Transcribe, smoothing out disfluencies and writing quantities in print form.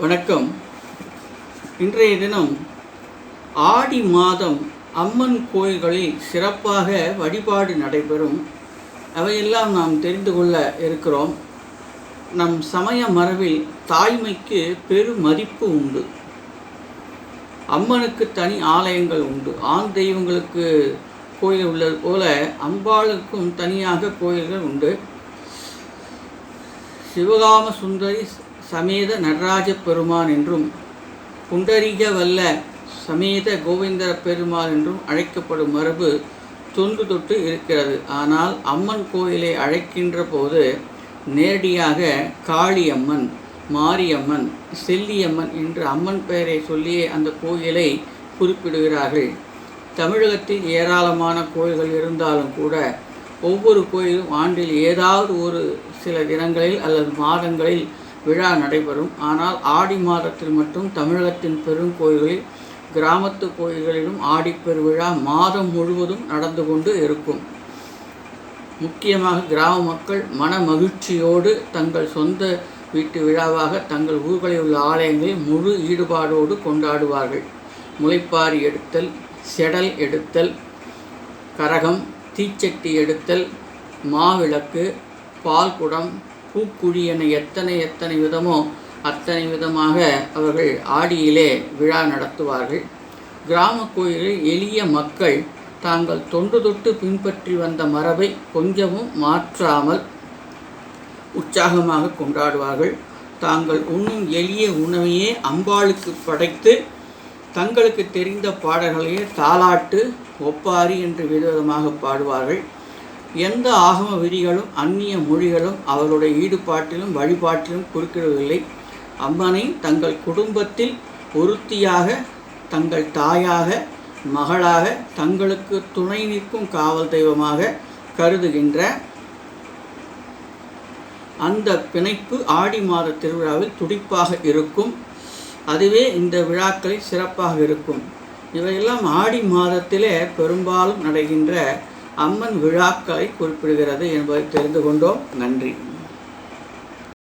வணக்கம். இன்றைய தினம் ஆடி மாதம் அம்மன் கோயில்களில் சிறப்பாக வழிபாடு நடைபெறும். அவையெல்லாம் நாம் தெரிந்து கொள்ள இருக்கிறோம். நம் சமய மரபில் தாய்மைக்கு பெரும் மதிப்பு உண்டு. அம்மனுக்கு தனி ஆலயங்கள் உண்டு. ஆண் தெய்வங்களுக்கு கோயில் உள்ளது போல அம்பாளுக்கும் தனியாக கோயில்கள் உண்டு. சிவகாம சுந்தரி சமேத நடராஜ பெருமான் என்றும் புண்டரீக வல்ல சமேத கோவிந்தர பெருமாள் என்றும் அழைக்கப்படும் மரபு தொன்று தொட்டு இருக்கிறது. ஆனால் அம்மன் கோயிலை அழைக்கின்ற போது நேரடியாக காளியம்மன், மாரியம்மன், செல்லியம்மன் என்ற அம்மன் பெயரை சொல்லியே அந்த கோயிலை குறிப்பிடுகிறார்கள். தமிழகத்தில் ஏராளமான கோயில்கள் இருந்தாலும் கூட ஒவ்வொரு கோயிலும் ஆண்டில் ஏதாவது ஒரு சில தினங்களில் அல்லது மாதங்களில் விழா நடைபெறும். ஆனால் ஆடி மாதத்தில் மட்டும் தமிழகத்தின் பெருங்கோயில்களில், கிராமத்து கோயில்களிலும் ஆடிப்பெருவிழா மாதம் முழுவதும் நடந்து கொண்டு இருக்கும். முக்கியமாக கிராம மக்கள் மன மகிழ்ச்சியோடு தங்கள் சொந்த வீட்டு விழாவாக தங்கள் ஊர்களில் உள்ள ஆலயங்களில் முழு ஈடுபாடோடு கொண்டாடுவார்கள். முளைப்பாரி எடுத்தல், செடல் எடுத்தல், கரகம், தீச்சட்டி எடுத்தல், மாவிளக்கு, பால்குடம், பூக்குழி என எத்தனை விதமோ அத்தனை விதமாக அவர்கள் ஆடியிலே விழா நடத்துவார்கள். கிராம கோயிலில் எளிய மக்கள் தாங்கள் தொன்று தொட்டு பின்பற்றி வந்த மரபை கொஞ்சமும் மாற்றாமல் உற்சாகமாக கொண்டாடுவார்கள். தாங்கள் உண்ணும் எளிய உணவையே அம்பாளுக்கு படைத்து தங்களுக்கு தெரிந்த பாடல்களையே தாலாட்டு, ஒப்பாரி என்று விதவிதமாக பாடுவார்கள். எந்த ஆகம விதிகளும் அந்நிய மொழிகளும் அவர்களுடைய ஈடுபாட்டிலும் வழிபாட்டிலும் குறுக்கிடவில்லை. அம்மனை தங்கள் குடும்பத்தில் ஒருத்தியாக, தங்கள் தாயாக, மகளாக, தங்களுக்கு துணை நிற்கும் காவல் தெய்வமாக கருதுகின்ற அந்த பிணைப்பு ஆடி மாத திருவிழாவில் துடிப்பாக இருக்கும். அதுவே இந்த விழாக்களில் சிறப்பாக இருக்கும். இவையெல்லாம் ஆடி மாதத்திலே பெரும்பாலும் நடைகின்ற அம்மன் விழாக்களை குறிப்பிடுகிறது என்பதை தெரிந்து கொண்டோம். நன்றி.